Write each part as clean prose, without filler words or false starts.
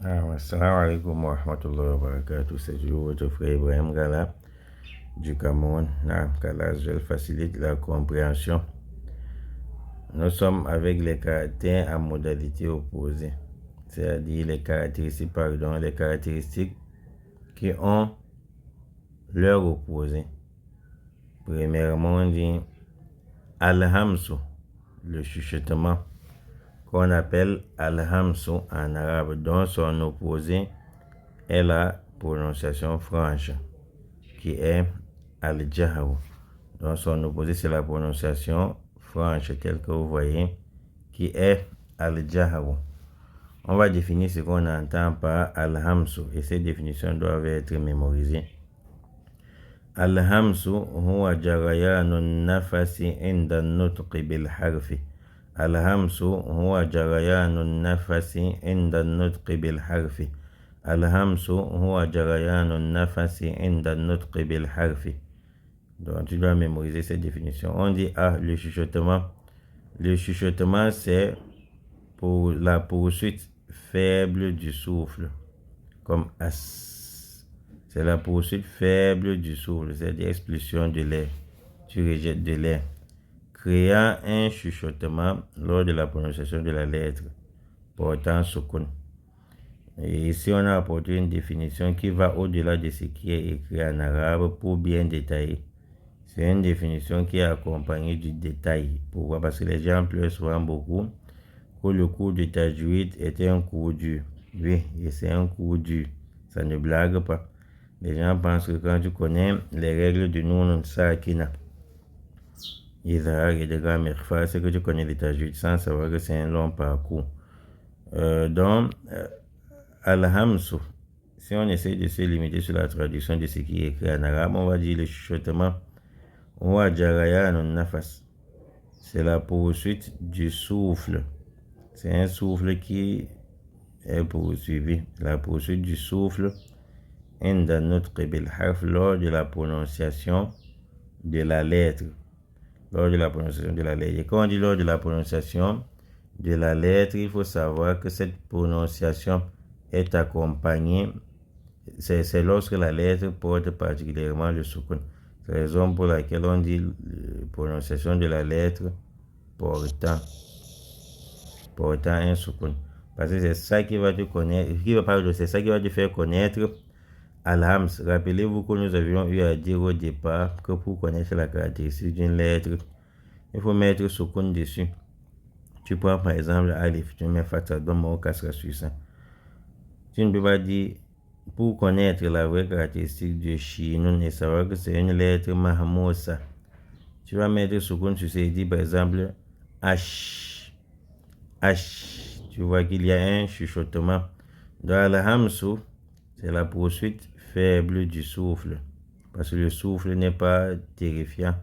Assalamu alaikum wa rahmatullahi wa barakatuh. C'est toujours votre frère Ibrahim Gala du Cameroun. Qu'Allah facilite la compréhension. Nous sommes avec les caractères à modalité opposée, c'est-à-dire les caractéristiques qui ont leur opposé. Premièrement, on dit al-hamsu, le chuchotement, qu'on appelle al-hamsu en arabe, dont son opposé est la prononciation franche, qui est al-jahru. Donc son opposé, c'est la prononciation franche, telle que vous voyez, qui est al-jahru. On va définir ce qu'on entend par al-hamsu, et ces définitions doivent être mémorisées. Al-hamsu huwa jarayanu nafasi inda nutqi bil harfi. Al-hamsu huwa jarayanu nafasi inda nutqi bil harfi. Al-hamsu huwa jarayanu nafasi inda nutqi bil harfi. Donc tu dois mémoriser cette définition. On dit le chuchotement. Le chuchotement, c'est pour la poursuite faible du souffle, comme as. C'est la poursuite faible du souffle, c'est-à-dire expulsion de l'air. Tu rejettes de l'air, créant un chuchotement lors de la prononciation de la lettre portant sukun. Et ici, on a apporté une définition qui va au-delà de ce qui est écrit en arabe pour bien détailler. C'est une définition qui est accompagnée du détail. Pourquoi? Parce que les gens pleurent souvent beaucoup que le cours de tajwid était un cours dur. Oui, et c'est un cours dur. Ça ne blague pas. Les gens pensent que quand tu connais les règles du Noun Sakina, Izhar et de grammaire, c'est que tu connais le tajwid sans savoir que c'est un long parcours. Al-hamsu, si on essaie de se limiter sur la traduction de ce qui est écrit en arabe, on va dire le chuchotement. C'est la poursuite du souffle. C'est un souffle qui est poursuivi. La poursuite du souffle inda nutqi bil harf, lors de la prononciation de la lettre. Lors de la prononciation de la lettre. Et quand on dit lors de la prononciation de la lettre, il faut savoir que cette prononciation est accompagnée. C'est lorsque la lettre porte particulièrement le sukun. C'est la raison pour laquelle on dit prononciation de la lettre portant un sukun. Parce que c'est ça qui va te connaître, c'est ça qui va te faire connaître al-hams. Rappelez-vous que nous avions eu à dire au départ que pour connaître la caractéristique d'une lettre, il faut mettre sukun dessus. Tu prends par exemple alif, tu mets fatha, dhamma ou kasra sur ça. Tu ne peux pas dire, pour connaître la vraie caractéristique de shinun et savoir que c'est une lettre mahmousa, tu vas mettre sukun sur ça et dire par exemple H. Tu vois qu'il y a un chuchotement. Dans le hamsu, c'est la poursuite faible du souffle, parce que le souffle n'est pas terrifiant.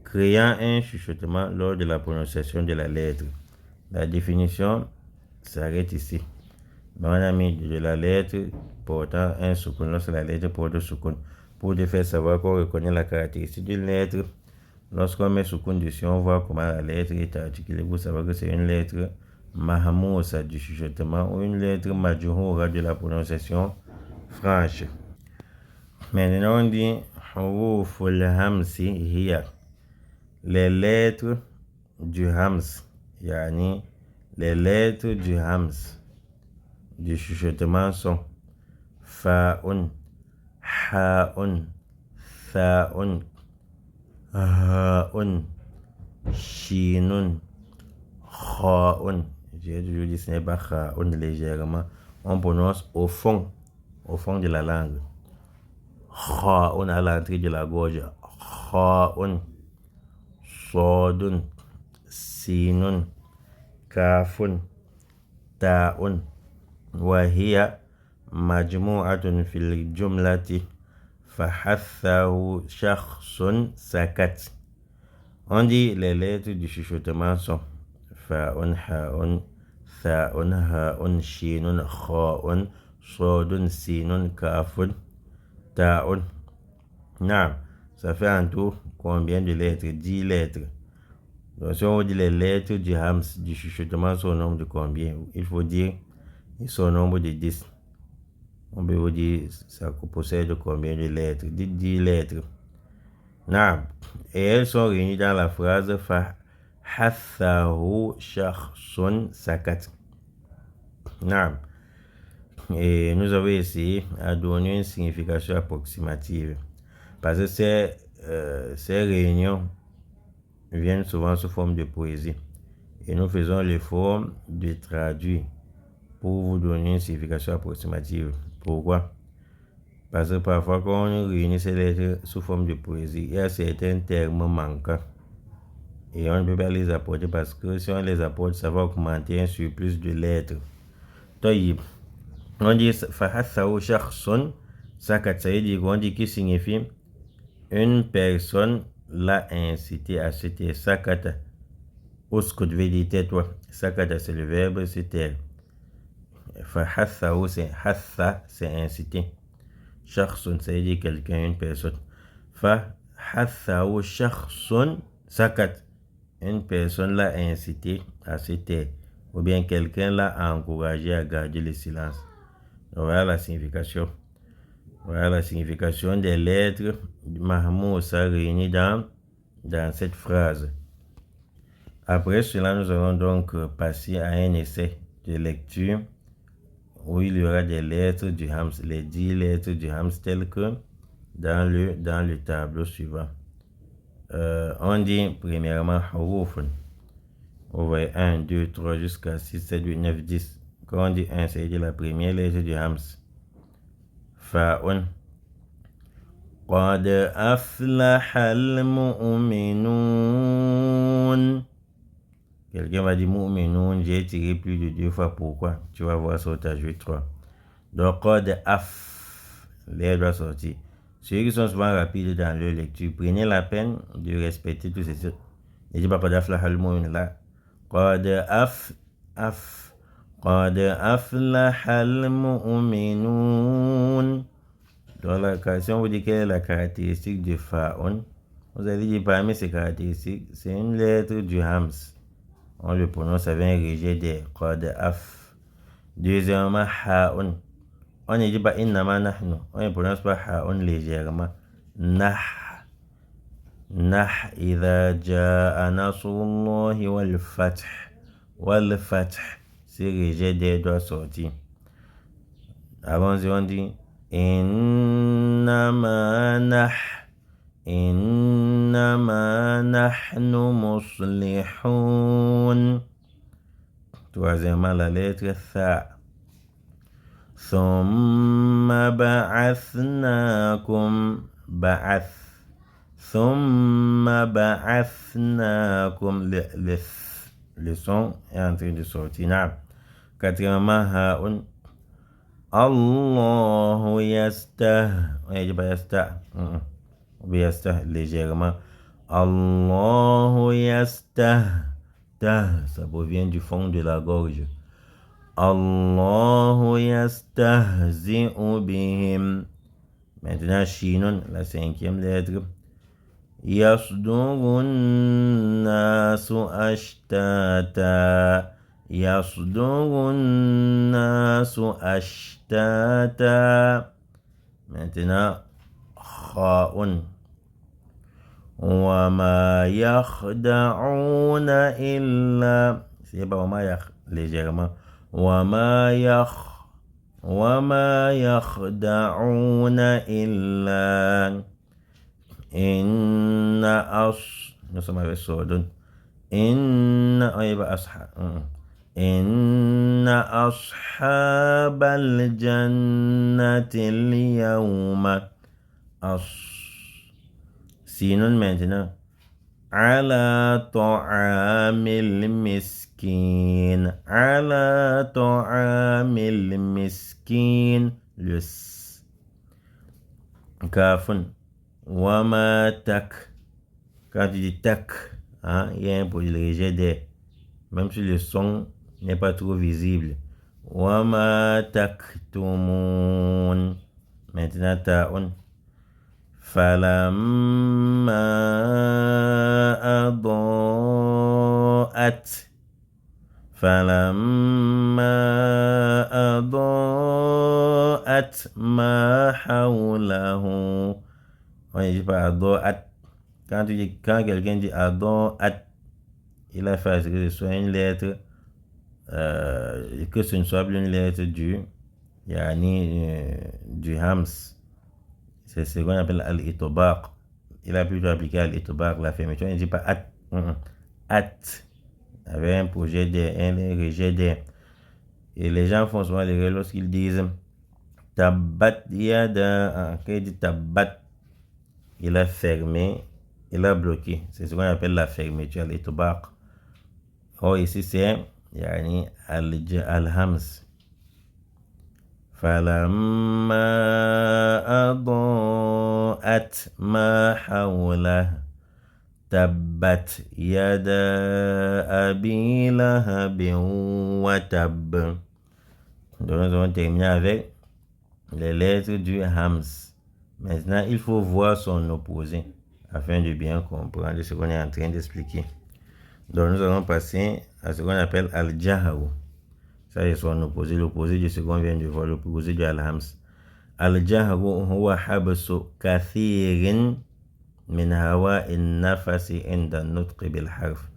Créant un chuchotement lors de la prononciation de la lettre. La définition s'arrête ici. On a mis de la lettre portant un sukun, lorsque la lettre porte sukun, pour te faire savoir qu'on reconnaît la caractéristique d'une lettre. Lorsqu'on met sukun dessus, on voit comment la lettre est articulée pour savoir que c'est une lettre mahmousa du chuchotement ou une lettre majhura de la prononciation franche. Maintenant, on dit huruful hamsi hiya. Les lettres du hams, les lettres du hams, du chuchotement sont fa'un, ha'un, tha'un, ha'un, shinun, kha'un. J'ai toujours dit ce n'est pas kha'un légèrement. On prononce au fond de la langue. Kha'un à l'entrée de la gorge. Kha'un, sadun, sinun, kafun, ta'un. وهي مجموعة في الجملة فحثه شخص سكت. On dit les lettres du chuchotement sont fa'un, ha'un, tha'un, ha'un, shinun, kha'un, sadun, sinun, kafun, ta'un. Ça fait en tout combien de lettres? 10 lettres. Donc si on dit les lettres du hams, du chuchotement, sont au nombre de combien? Il faut dire et son nombre de 10. On peut vous dire, ça possède combien de lettres? Dites 10 lettres. Naam. Et elles sont réunies dans la phrase فَحَثَّهُ شَخْصٌ سَكَتَ. Naam. Et nous avons essayé à donner une signification approximative. Parce que ces réunions viennent souvent sous forme de poésie. Et nous faisons l'effort de traduire pour vous donner une signification approximative. Pourquoi? Parce que parfois, quand on réunit ces lettres sous forme de poésie, il y a certains termes manquants. Et on ne peut pas les apporter parce que si on les apporte, ça va augmenter un surplus de lettres. Donc, on dit فَحَثَّهُ شَخْصٌ سَكَتَ, ça veut dire qu'on dit qui signifie une personne l'a incité à se taire. Sakata, uskut veut dire tais-toi. Sakata, c'est le verbe se taire. Fahathahu, c'est hatha, c'est inciter. Shakhsun, ça veut dire quelqu'un, une personne. Fahathahu shakhsun sakat, une personne l'a incité à se taire. Ou bien quelqu'un l'a encouragé à garder le silence. Voilà la signification. Voilà la signification des lettres Mahmousa réunies dans cette phrase. Après cela, nous allons donc passer à un essai de lecture où il y aura des lettres du Hams, les 10 lettres du Hams telles que dans le tableau suivant. On dit premièrement Hurufun. Vous voyez 1, 2, 3 jusqu'à 6, 7, 8, 9, 10. Quand on dit 1, c'est la première lettre du Hams. Fa'un. قد أفلح المؤمنون. Quelqu'un va dire mu'minun, j'ai tiré plus de 2 fois. Pourquoi? Tu vas voir ça, tu as joué 3. Donc, qad af, l'air doit sortir. Ceux qui sont souvent rapides dans leur lecture, prenez la peine de respecter tous ces trucs. Ne dis pas qad aflaha al-mu'min là. Qad aflaha al-mu'minun. Donc, si on vous dit quelle est la caractéristique de fa'un, vous allez dire parmi ces caractéristiques, c'est une lettre du Hams. On le prononce avec un rejet des qad af. Deuxièmement, ha'un. On ne dit pas innama nahnu. On ne prononce pas ha'un légèrement. Nah. Nah idha ja'a nasrullahi wal fath. Wal fath. Ce rejet des doit sortir. Avant, on dit إنما نحن مصلحون. Troisièmement, la lettre Tha. ثم بعثناكم le son est en train de sortir. Quatrièmement, Ha'un. Allahu yastah. On ne dit pas yastah. On dit yastah légèrement. Allahu yastah. Ça provient du fond de la gorge. Allahu yastahzi'u bihim. Maintenant, Shinun, la 5e lettre. Yasdurun nasu ashtata. Yasdurun nasu ashtata. Maintenant, Kha'un. Wama yakhda'una illa. C'est pas wama légèrement. Wama yakhda'una illa. Nous sommes avec Sodun. إن أصحاب الجنة اليوم سين maintenant على طعام المسكين على طعام المسكين لس كاف وما تك quand tu dis tak, il y a un produit léger d'air, même si le son n'est pas trop visible. Wama taktumun. Maintenant, ta'un. Falamma adaat. Falamma أضاءت ما حوله. On ne dit pas أضاءت. Quand quelqu'un dit أضاءت, il a fait que ce soit une lettre, que ce ne soit plus une lettre du hams. C'est ce qu'on appelle al-itbaq. Il a plutôt appliqué al-itbaq, la fermeture. Il ne dit pas at, avec un projet d'air, un rejet d'air. Et les gens font souvent l'erreur lorsqu'ils disent tabat yada. Quand il dit tabat, il a fermé, il a bloqué. C'est ce qu'on appelle la fermeture, al-itbaq. Or ici c'est al-hams. فلما أضاءت ما حوله تبت يدا أبي لهب وتب. Donc nous allons terminer avec les lettres du hams. Maintenant, il faut voir son opposé afin de bien comprendre ce qu'on est en train d'expliquer. Donc nous allons passer à ce qu'on appelle al-jaharu. Ça c'est son opposé, l'opposé de ce qu'on vient de voir, l'opposé de al-hams. Al-jahru huwa habsu kathirin min hawa'i an-nafasi inda an-nutqi bil harf.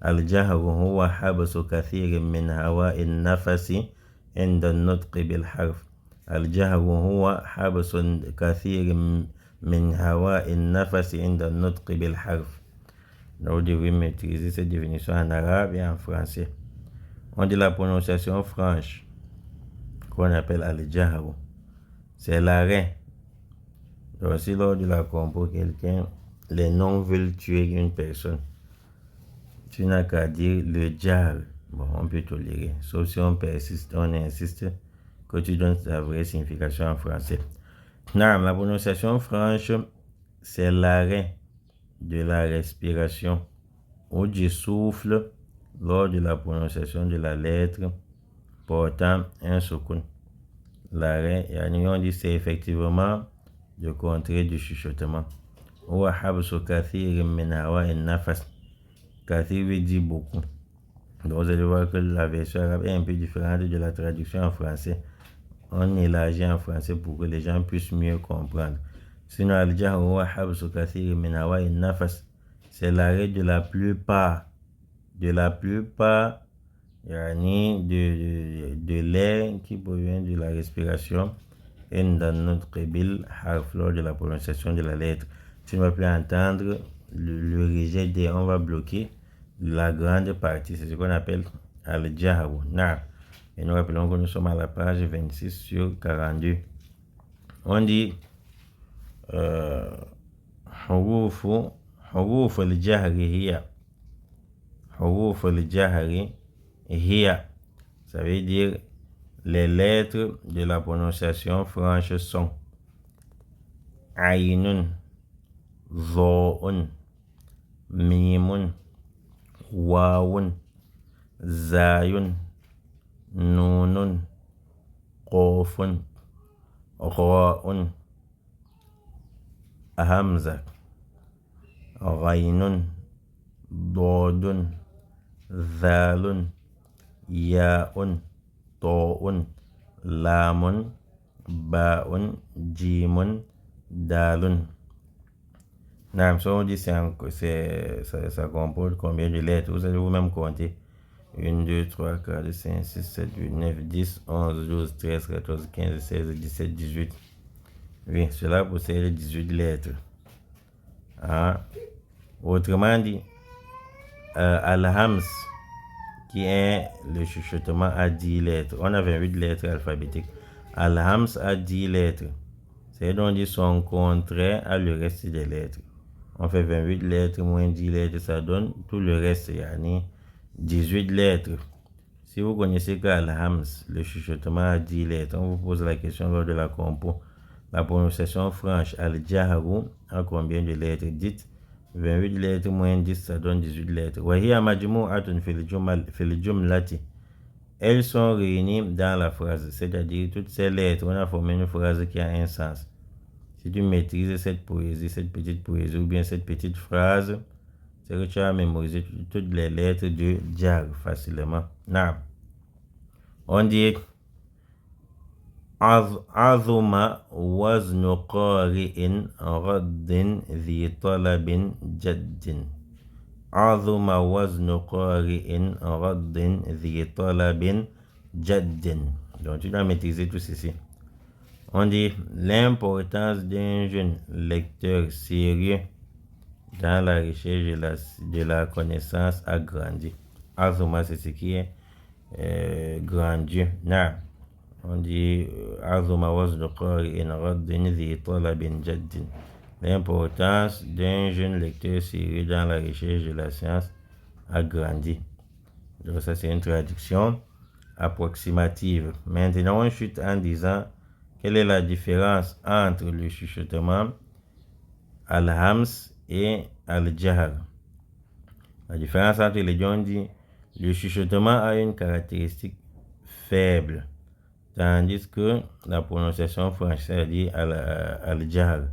Al-jahru huwa habsu kathirin min hawa'i an-nafasi inda an-nutqi bil harf. Al-jahru huwa habsu kathirin min hawa'i an-nafasi inda an-nutqi bil harf. Nous devons maîtriser cette définition en arabe et en français. On dit la prononciation franche, qu'on appelle al-jahru. C'est l'arrêt. Donc si lors de la compo, quelqu'un, les noms veulent tuer une personne, tu n'as qu'à dire le jar. Bon, on peut tolérer. Sauf si on persiste, on insiste que tu donnes la vraie signification en français. Non, la prononciation franche, c'est l'arrêt de la respiration ou du souffle lors de la prononciation de la lettre portant un soukoun. L'arrêt, on dit c'est effectivement le contraire du chuchotement. Ou habsu kathir min hawa'i nafas. Kathir veut dire beaucoup. Donc vous allez voir que la version arabe est un peu différente de la traduction en français. On élargit en français pour que les gens puissent mieux comprendre. Sinon, al-jahru huwa habsu kathir min hawa'i nafas. C'est l'arrêt de la plupart de l'air qui provient de la respiration et dans notre bil harf lors de la prononciation de la lettre. Tu ne vas plus entendre le rejet d'air, on va bloquer la grande partie. C'est ce qu'on appelle al-jahru. Et nous rappelons que nous sommes à la page 26 sur 42. On dit حروف الجهر هي. حروف الجهر هي. Ça veut dire les lettres de la prononciation franche sont عين ظاء ميم واو زاي نون قاف غاء همزة غين ضاد ذال ياء طاء لام باء جيم دال. Non, ça on dit ça compose combien de lettres? Vous allez vous-même compter. 1, 2, 3, 4, 5, 6, 7, 8, 9, 10, 11, 12, 13, 14, 15, 16, 17, 18. Oui, cela possède 18 lettres. Autrement dit, al-hams, qui est le chuchotement, a 10 lettres. On a 28 lettres alphabétiques. Al-hams a 10 lettres. C'est donc dit son contraire à le reste des lettres. On fait 28 lettres moins 10 lettres, ça donne tout le reste, 18 lettres. Si vous connaissez qu'al-hams, le chuchotement a 10 lettres, on vous pose la question lors de la compo. La prononciation franche, al-jahru, a combien de lettres? Dites 28 lettres moins 10, ça donne 18 lettres. وهي مجموعة في الجملة. Elles sont réunies dans la phrase, c'est-à-dire toutes ces lettres, on a formé une phrase qui a un sens. Si tu maîtrises cette poésie, cette petite poésie ou bien cette petite phrase, c'est que tu as mémorisé toutes les lettres de jar facilement. On dit عظم وزن قارئ غض ذي طلب جد. عظم وزن قارئ غض ذي طلب جد. Donc tu dois maîtriser tout ceci. On dit l'importance d'un jeune lecteur sérieux dans la recherche de la connaissance a grandi. Azuma, c'est ce qui est grandiose. On dit Azuma wazn qari'in raddin dhi talabin jaddin. L'importance d'un jeune lecteur sérieux dans la recherche de la science a grandi. Donc ça c'est une traduction approximative. Maintenant on chute en disant quelle est la différence entre le chuchotement al-hams et al-jahr. La différence entre les deux, on dit le chuchotement a une caractéristique faible, tandis que la prononciation française dit al-jahr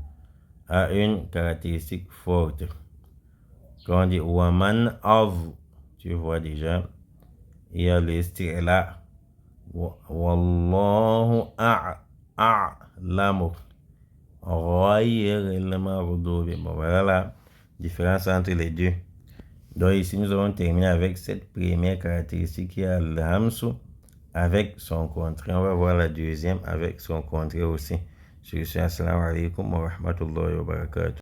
a une caractéristique forte. Quand on dit waman av, tu vois déjà, il y a l'isti'la. Wallahu a'lamu ghayril maghdubi. Bon, voilà la différence entre les deux. Donc ici, nous allons terminer avec cette première caractéristique qui est al-hamsu avec son contraire. On va voir la deuxième avec son contraire aussi. Sur ce, assalamu alaikum wa rahmatullahi wa barakatuh.